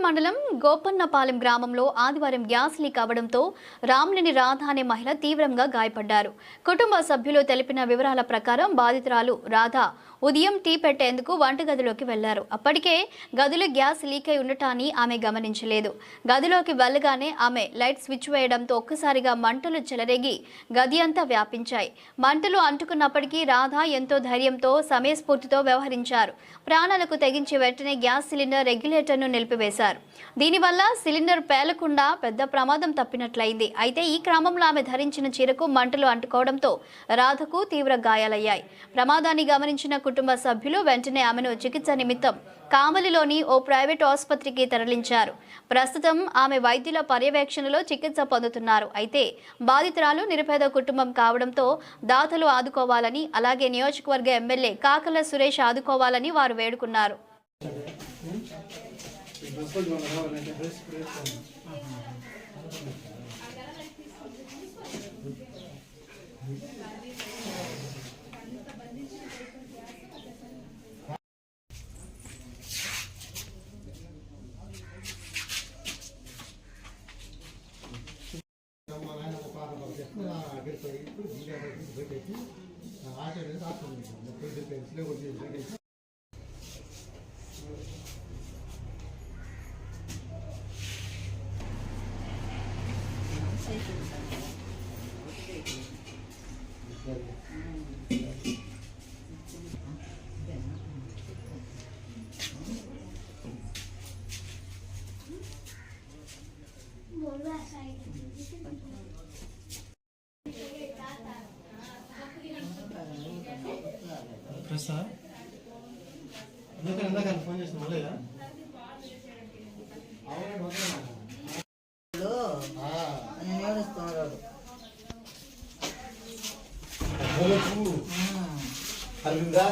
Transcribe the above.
మండలం గోపన్నపాలెం గ్రామంలో ఆదివారం గ్యాస్ లీక్ అవడంతో రామ్నేని రాధ అనే మహిళ తీవ్రంగా గాయపడ్డారు. కుటుంబ సభ్యులు తెలిపిన వివరాల ప్రకారం బాధితురాలు రాధ ఉదయం టీ పెట్టేందుకు వంటగదిలోకి వెళ్లారు. అప్పటికే గదిలో గ్యాస్ లీక్ అయి ఉండటాన్ని ఆమె గమనించలేదు. గదిలోకి వెళ్ళగానే ఆమె లైట్ స్విచ్ వేయడంతో ఒక్కసారిగా మంటలు చెలరేగి గది అంతా వ్యాపించాయి. మంటలు అంటుకున్నప్పటికీ రాధ ఎంతో ధైర్యంతో సమయస్ఫూర్తితో వ్యవహరించారు. ప్రాణాలకు తెగించి వెంటనే గ్యాస్ సిలిండర్ రెగ్యులేటర్ను నిలిపివేశారు. దీనివల్ల సిలిండర్ పేలకుండా పెద్ద ప్రమాదం తప్పినట్లయింది. అయితే ఈ క్రమంలో ఆమె ధరించిన చీరకు మంటలు అంటుకోవడంతో రాధకు తీవ్ర గాయాలయ్యాయి. ప్రమాదాన్ని గమనించిన కుటుంబ సభ్యులు వెంటనే ఆమెను చికిత్స నిమిత్తం కామలిలోని ఓ ప్రైవేట్ ఆసుపత్రికి తరలించారు. ప్రస్తుతం ఆమె వైద్యుల పర్యవేక్షణలో చికిత్స పొందుతున్నారు. అయితే బాధితురాలు నిరుపేద కుటుంబం కావడంతో దాతలు ఆదుకోవాలని, అలాగే నియోజకవర్గ ఎమ్మెల్యే కాకల సురేష్ ఆదుకోవాలని వారు వేడుకున్నారు. ఫోన్ చేసిన మళ్ళీ అరవిందా